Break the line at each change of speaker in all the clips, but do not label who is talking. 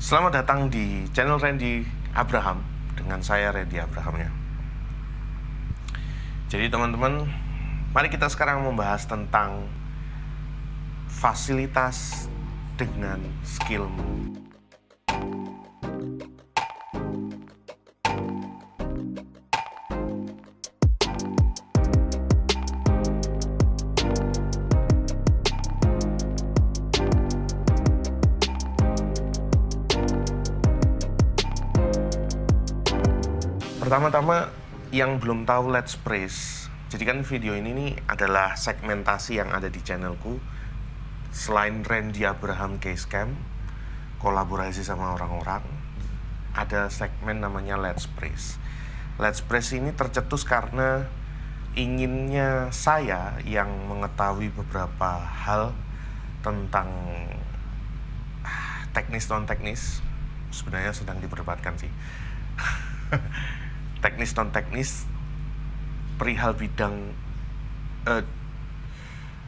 Selamat datang di channel Randy Abraham dengan saya Randy Abrahamnya. Jadi teman-teman, mari kita sekarang membahas tentang fasilitas dengan skillmu. Pertama-tama, yang belum tahu Let's Praise, jadi kan video ini nih adalah segmentasi yang ada di channelku. Selain Randy Abraham Casecam, kolaborasi sama orang-orang, ada segmen namanya Let's Praise. Let's Praise ini tercetus karena inginnya saya yang mengetahui beberapa hal tentang teknis non-teknis, sebenarnya sedang diperdebatkan sih. Teknis non-teknis perihal bidang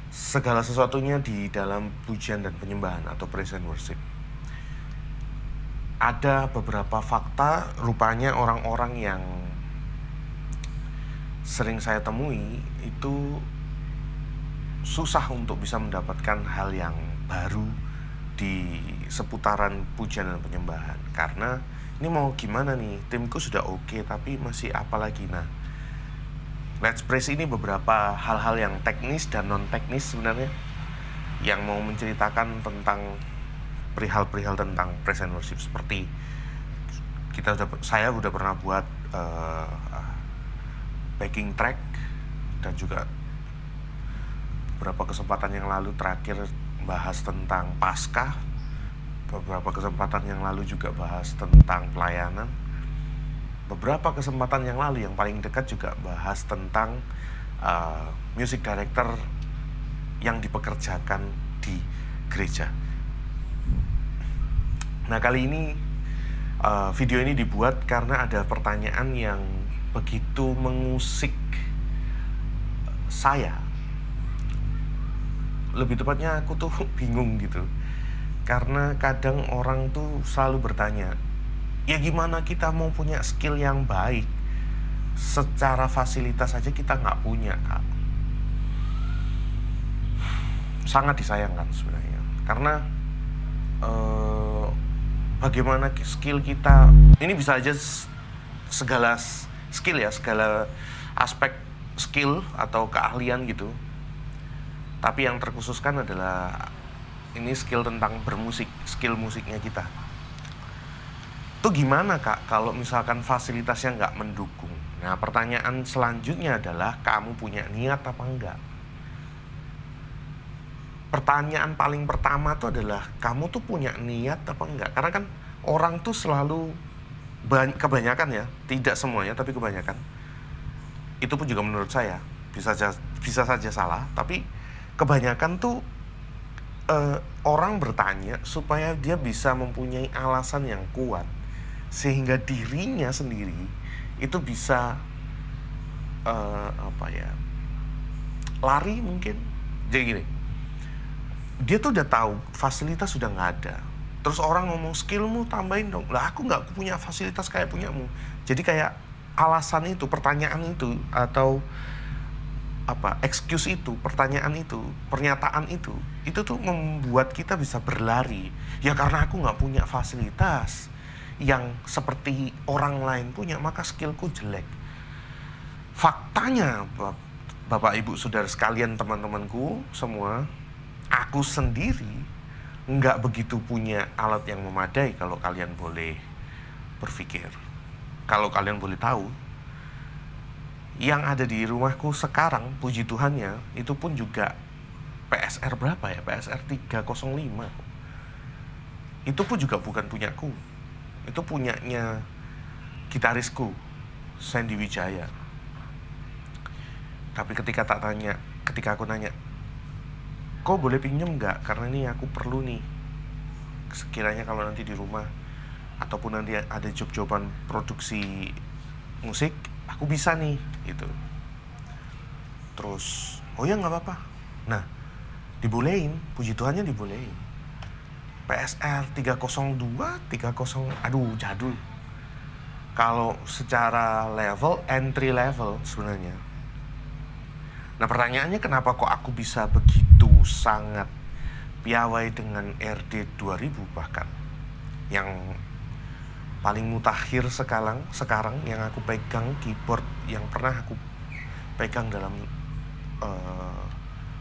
segala sesuatunya di dalam pujian dan penyembahan atau praise and worship. Ada beberapa fakta, rupanya orang-orang yang sering saya temui itu susah untuk bisa mendapatkan hal yang baru di seputaran pujian dan penyembahan. Karena ini mau gimana nih, timku sudah oke, tapi masih apa lagi. Nah, Let's Praise ini beberapa hal-hal yang teknis dan non-teknis sebenarnya, yang mau menceritakan tentang perihal-perihal tentang praise and worship. Seperti saya udah pernah buat backing track, dan juga beberapa kesempatan yang lalu terakhir bahas tentang Paskah. Beberapa kesempatan yang lalu juga bahas tentang pelayanan. Beberapa kesempatan yang lalu, yang paling dekat juga bahas tentang music director yang dipekerjakan di gereja. Nah, kali ini video ini dibuat karena ada pertanyaan yang begitu mengusik saya. Lebih tepatnya aku tuh bingung gitu. Karena kadang orang tuh selalu bertanya, ya gimana kita mau punya skill yang baik, secara fasilitas saja kita nggak punya, Kak. Sangat disayangkan sebenarnya. Karena bagaimana skill kita, ini bisa aja segala skill ya, segala aspek skill atau keahlian gitu. Tapi yang terkhususkan adalah ini skill tentang bermusik, skill musiknya kita. Itu gimana, Kak, kalau misalkan fasilitasnya nggak mendukung? Nah, pertanyaan selanjutnya adalah, kamu punya niat apa enggak? Pertanyaan paling pertama tuh adalah, kamu tuh punya niat apa enggak? Karena kan orang tuh selalu, kebanyakan ya, tidak semuanya, tapi kebanyakan, itu pun juga menurut saya, bisa saja salah, tapi kebanyakan tuh orang bertanya supaya dia bisa mempunyai alasan yang kuat, sehingga dirinya sendiri itu bisa lari mungkin. Jadi gini, dia tuh udah tahu fasilitas sudah nggak ada, terus orang ngomong skillmu tambahin dong, lah aku nggak punya fasilitas kayak punyamu. Jadi kayak alasan itu, pertanyaan itu, atau excuse itu, pertanyaan itu, pernyataan itu tuh membuat kita bisa berlari. Ya karena aku nggak punya fasilitas yang seperti orang lain punya, maka skillku jelek. Faktanya, Bapak Ibu Saudara sekalian, teman-temanku semua, aku sendiri nggak begitu punya alat yang memadai. Kalau kalian boleh berpikir, kalau kalian boleh tahu, yang ada di rumahku sekarang, puji Tuhannya, itu pun juga PSR berapa ya? PSR 305. Itu pun juga bukan punyaku. Itu punyanya gitarisku, Sandy Wijaya. Tapi ketika aku nanya, kok boleh pinjem nggak? Karena ini aku perlu nih. Sekiranya kalau nanti di rumah, ataupun nanti ada job-joban produksi musik, aku bisa nih, gitu. Terus, oh ya nggak apa-apa. Nah, dibolehin, puji Tuhannya dibolehin. PSR 302, 30, aduh jadul. Kalau secara level, entry level sebenarnya. Nah pertanyaannya kenapa kok aku bisa begitu sangat piawai dengan RD 2000 bahkan. Yang paling mutakhir sekarang yang aku pegang, keyboard yang pernah aku pegang dalam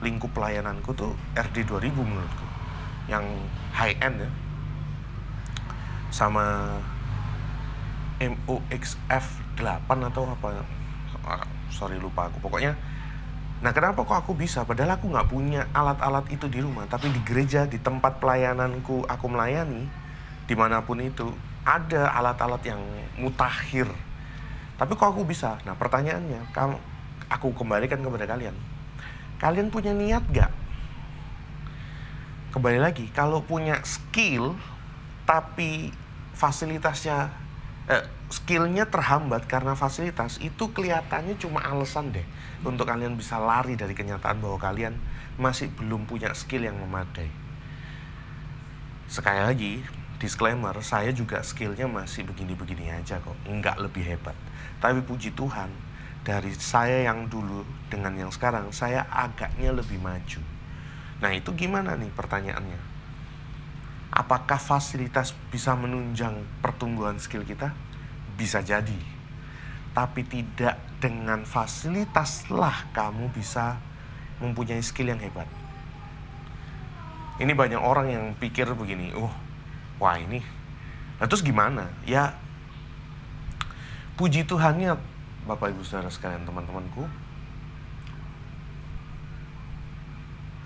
lingkup pelayananku tuh RD 2000 menurutku. Yang high end ya, sama MOXF 8 atau apa, sorry lupa aku pokoknya. Nah kenapa kok aku bisa, padahal aku nggak punya alat-alat itu di rumah, tapi di gereja, di tempat pelayananku aku melayani dimanapun itu ada alat-alat yang mutakhir, tapi kok aku bisa. Nah pertanyaannya, aku kembalikan kepada kalian punya niat gak? Kembali lagi, kalau punya skill tapi fasilitasnya skillnya terhambat karena fasilitas, itu kelihatannya cuma alasan deh untuk kalian bisa lari dari kenyataan bahwa kalian masih belum punya skill yang memadai. Sekali lagi, disclaimer, saya juga skillnya masih begini-begini aja kok, nggak lebih hebat. Tapi puji Tuhan, dari saya yang dulu dengan yang sekarang, saya agaknya lebih maju. Nah itu gimana nih pertanyaannya? Apakah fasilitas bisa menunjang pertumbuhan skill kita? Bisa jadi. Tapi tidak dengan fasilitas lah kamu bisa mempunyai skill yang hebat. Ini banyak orang yang pikir begini, wah ini. Nah terus gimana? Ya puji Tuhannya Bapak Ibu Saudara sekalian, teman-temanku,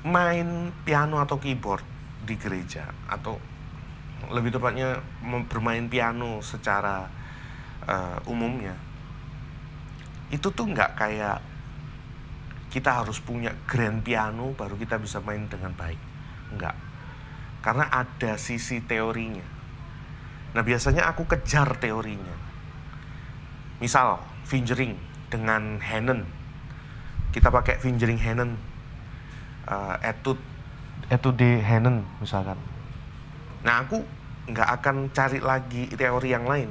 main piano atau keyboard di gereja, atau lebih tepatnya bermain piano secara umumnya, itu tuh nggak kayak kita harus punya grand piano baru kita bisa main dengan baik. Nggak, karena ada sisi teorinya. Nah biasanya aku kejar teorinya. Misal fingering dengan Hanen, kita pakai fingering Hanen, etude Hanen misalkan. Nah aku nggak akan cari lagi teori yang lain.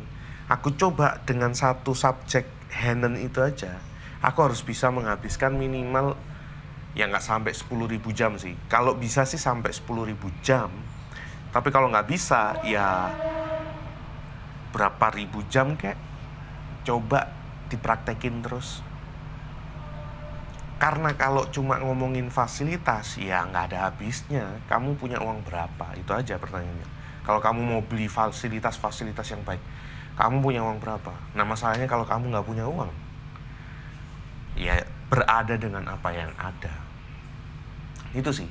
Aku coba dengan satu subjek Hanen itu aja, aku harus bisa menghabiskan minimal ya nggak sampai 10.000 jam sih. Kalau bisa sih sampai 10.000 jam. Tapi kalau nggak bisa ya berapa ribu jam kek, coba dipraktekin terus. Karena kalau cuma ngomongin fasilitas ya nggak ada habisnya. Kamu punya uang berapa? Itu aja pertanyaannya. Kalau kamu mau beli fasilitas yang baik, kamu punya uang berapa? Nah masalahnya kalau kamu nggak punya uang, ya berada dengan apa yang ada. Itu sih.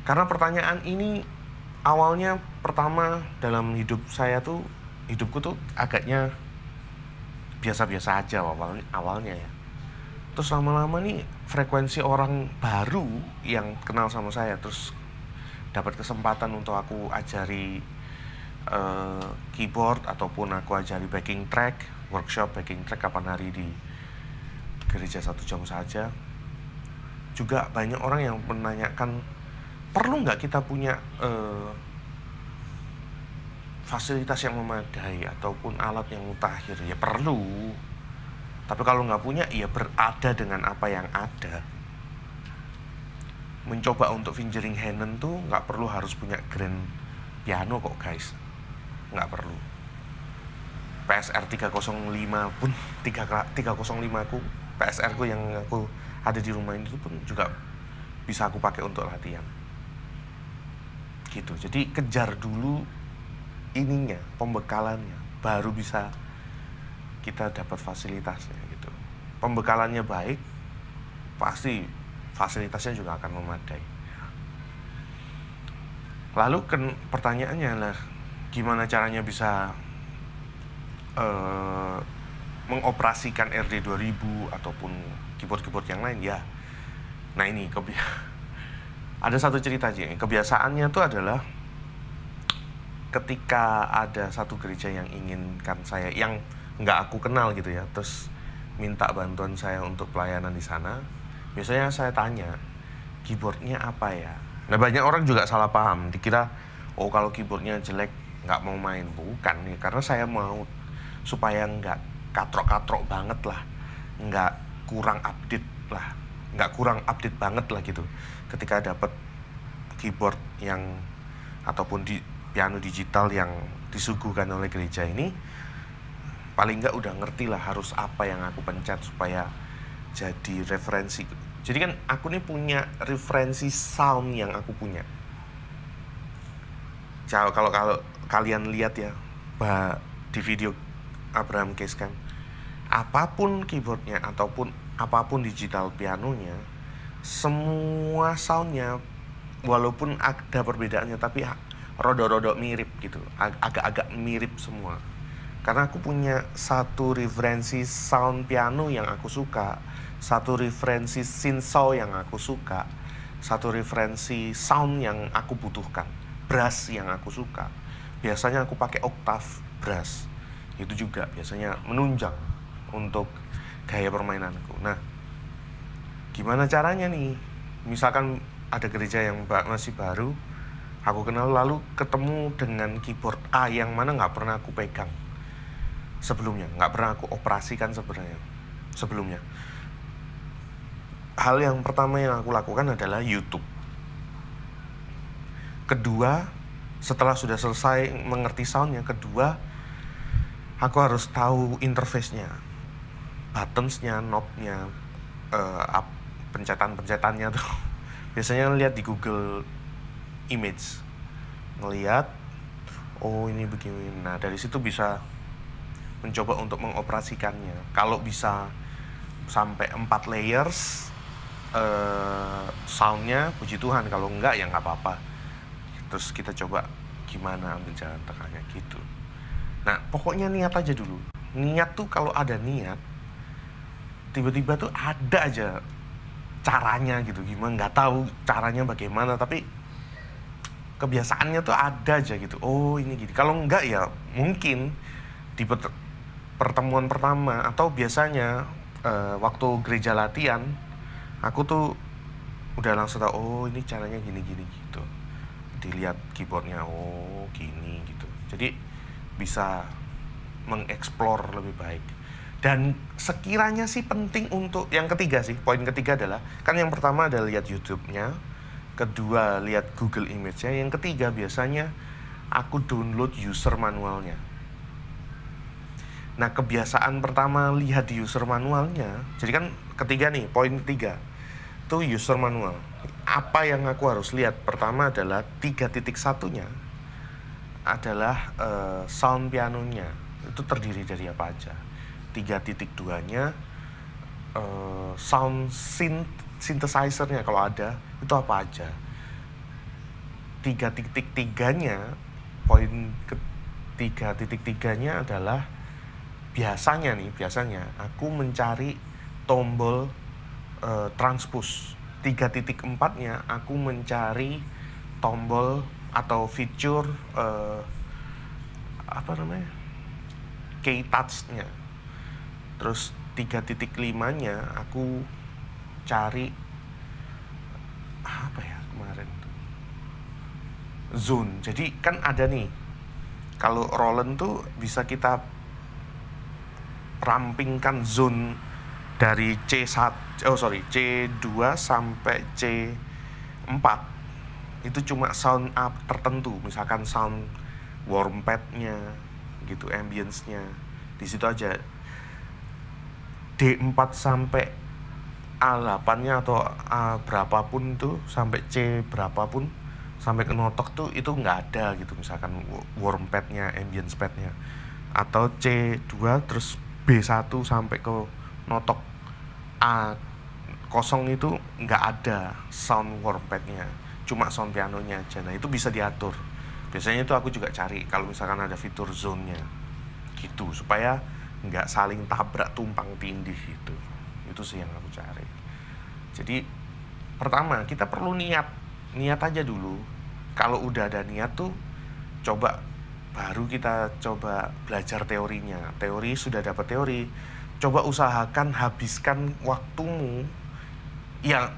Karena pertanyaan ini awalnya pertama dalam hidupku tuh agaknya biasa-biasa aja awalnya ya. Terus lama-lama nih frekuensi orang baru yang kenal sama saya, terus dapat kesempatan untuk aku ajari keyboard ataupun aku ajari backing track, workshop backing track kapan hari di gereja 1 jam saja. Juga banyak orang yang menanyakan, perlu nggak kita punya fasilitas yang memadai ataupun alat yang mutakhir? Ya perlu. Tapi kalau nggak punya, ya berada dengan apa yang ada. Mencoba untuk fingering Hanen tuh nggak perlu harus punya grand piano kok guys. Nggak perlu. PSR 305 pun 305 ku, PSR ku yang aku ada di rumah ini pun juga bisa aku pakai untuk latihan. Gitu. Jadi kejar dulu ininya, pembekalannya, baru bisa kita dapat fasilitasnya gitu. Pembekalannya baik, pasti fasilitasnya juga akan memadai. Lalu pertanyaannya adalah gimana caranya bisa mengoperasikan RD 2000 ataupun keyboard-keyboard yang lain ya. Nah ini ada satu cerita aja. Kebiasaannya tuh adalah ketika ada satu gereja yang inginkan saya, yang nggak aku kenal gitu ya, terus minta bantuan saya untuk pelayanan di sana, biasanya saya tanya keyboardnya apa ya. Nah banyak orang juga salah paham, dikira oh kalau keyboardnya jelek nggak mau main, bukan nih, karena saya mau supaya nggak katrok-katrok banget lah, nggak kurang update lah, nggak kurang update banget lah gitu ketika dapat keyboard yang ataupun di piano digital yang disuguhkan oleh gereja ini. Paling nggak udah ngerti lah harus apa yang aku pencet supaya jadi referensi. Jadi kan aku nih punya referensi sound yang aku punya. Kalau kalian lihat ya di video Abraham Casecamp, apapun keyboardnya ataupun apapun digital pianonya, semua soundnya walaupun ada perbedaannya tapi rodok-rodok mirip gitu, agak-agak mirip semua. Karena aku punya satu referensi sound piano yang aku suka, satu referensi synthsound yang aku suka, satu referensi sound yang aku butuhkan, brass yang aku suka. Biasanya aku pakai octave brass. Itu juga biasanya menunjang untuk gaya permainanku. Nah, gimana caranya nih? Misalkan ada gereja yang masih baru, aku kenal, lalu ketemu dengan keyboard A yang mana nggak pernah aku pegang sebelumnya, nggak pernah aku operasikan sebenarnya sebelumnya. Hal yang pertama yang aku lakukan adalah YouTube. Kedua, setelah sudah selesai mengerti soundnya, kedua aku harus tahu interface-nya, buttons-nya, knob-nya, pencetan-pencetannya tuh. Biasanya lihat di Google Image, ngelihat oh ini begini. Nah dari situ bisa mencoba untuk mengoperasikannya. Kalau bisa sampai 4 layers soundnya, puji Tuhan. Kalau enggak ya nggak apa-apa. Terus kita coba gimana ambil jalan tengahnya gitu. Nah pokoknya niat aja dulu. Niat tuh kalau ada niat, tiba-tiba tuh ada aja caranya gitu. Gimana nggak tahu caranya bagaimana, tapi kebiasaannya tuh ada aja gitu. Oh ini gini. Kalau enggak ya mungkin di pertemuan pertama atau biasanya waktu gereja latihan, aku tuh udah langsung tahu oh ini caranya gini-gini gitu. Dilihat keyboardnya, oh gini gitu. Jadi bisa mengeksplor lebih baik. Dan sekiranya sih penting untuk yang ketiga sih, poin ketiga adalah, kan yang pertama adalah lihat YouTube-nya, kedua lihat Google Image-nya, yang ketiga biasanya aku download user manualnya. Nah kebiasaan pertama lihat di user manualnya, jadi kan ketiga nih, poin ketiga itu user manual. Apa yang aku harus lihat? Pertama adalah 3.1-nya adalah sound pianonya, itu terdiri dari apa aja. 3.2-nya sound synthesizer-nya kalau ada, itu apa aja. 3.3-nya, poin ke 3.3-nya adalah biasanya aku mencari tombol transpose. 3.4-nya aku mencari tombol atau fitur key touch-nya. Terus 3.5-nya aku cari apa ya kemarin tuh, zone. Jadi kan ada nih, kalau Roland tuh bisa kita rampingkan zone dari C2 sampai C4. Itu cuma sound up tertentu, misalkan sound warm pad-nya gitu, ambience-nya. Di situ aja. D4 sampai A8-nya atau A berapapun tuh, sampai C berapapun, sampai ke notok tuh itu nggak ada gitu, misalkan warm pad-nya, ambience pad-nya. Atau C2 terus B1 sampai ke notok A0 itu nggak ada sound warm pad-nya, cuma sound pianonya aja. Nah itu bisa diatur. Biasanya itu aku juga cari kalau misalkan ada fitur zone-nya gitu, supaya nggak saling tabrak tumpang tindih gitu. Itu sih yang aku cari. Jadi pertama kita perlu niat aja dulu. Kalau udah ada niat tuh baru kita coba belajar teorinya. Teori sudah dapat teori, coba usahakan habiskan waktumu. Ya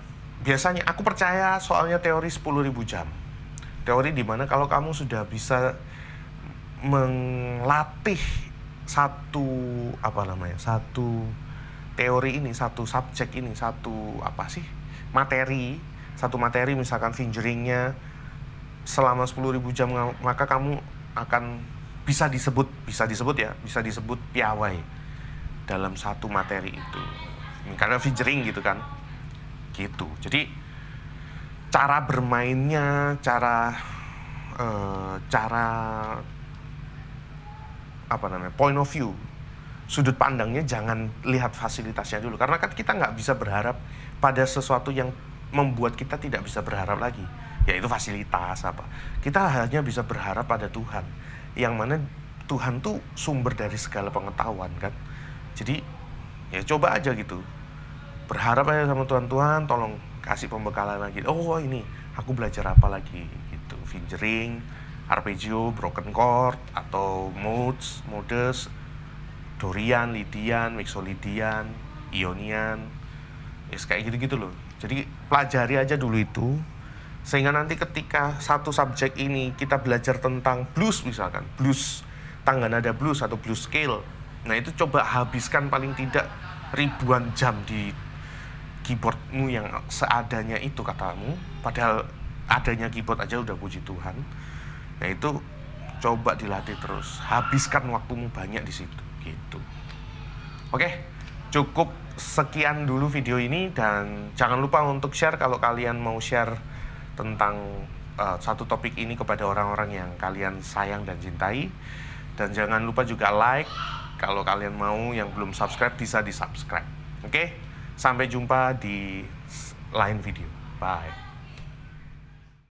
biasanya aku percaya soalnya teori 10.000 jam. Teori di mana kalau kamu sudah bisa melatih satu satu teori ini, satu subjek ini, satu materi misalkan fingeringnya selama 10.000 jam, maka kamu akan bisa disebut piawai dalam satu materi itu, karena fingering gitu kan, gitu. Jadi cara bermainnya, cara point of view, sudut pandangnya jangan lihat fasilitasnya dulu, karena kan kita nggak bisa berharap pada sesuatu yang membuat kita tidak bisa berharap lagi, yaitu fasilitas apa. Kita hanya bisa berharap pada Tuhan, yang mana Tuhan tuh sumber dari segala pengetahuan kan. Jadi ya coba aja gitu, berharap aja sama Tuhan, tolong kasih pembekalan lagi. Oh ini aku belajar apa lagi gitu, fingering, arpeggio, broken chord, atau modes, Dorian, Lydian, Mixolydian, Ionian, kayak gitu-gitu loh. Jadi pelajari aja dulu itu, sehingga nanti ketika satu subjek ini kita belajar tentang blues misalkan, blues tangga nada blues atau blues scale, nah itu coba habiskan paling tidak ribuan jam di keyboardmu yang seadanya itu katamu, padahal adanya keyboard aja udah puji Tuhan. Nah itu coba dilatih terus, habiskan waktumu banyak di situ gitu. Oke, cukup sekian dulu video ini, dan jangan lupa untuk share kalau kalian mau share tentang satu topik ini kepada orang-orang yang kalian sayang dan cintai. Dan jangan lupa juga like, kalau kalian mau, yang belum subscribe bisa di subscribe. Oke, sampai jumpa di lain video. Bye.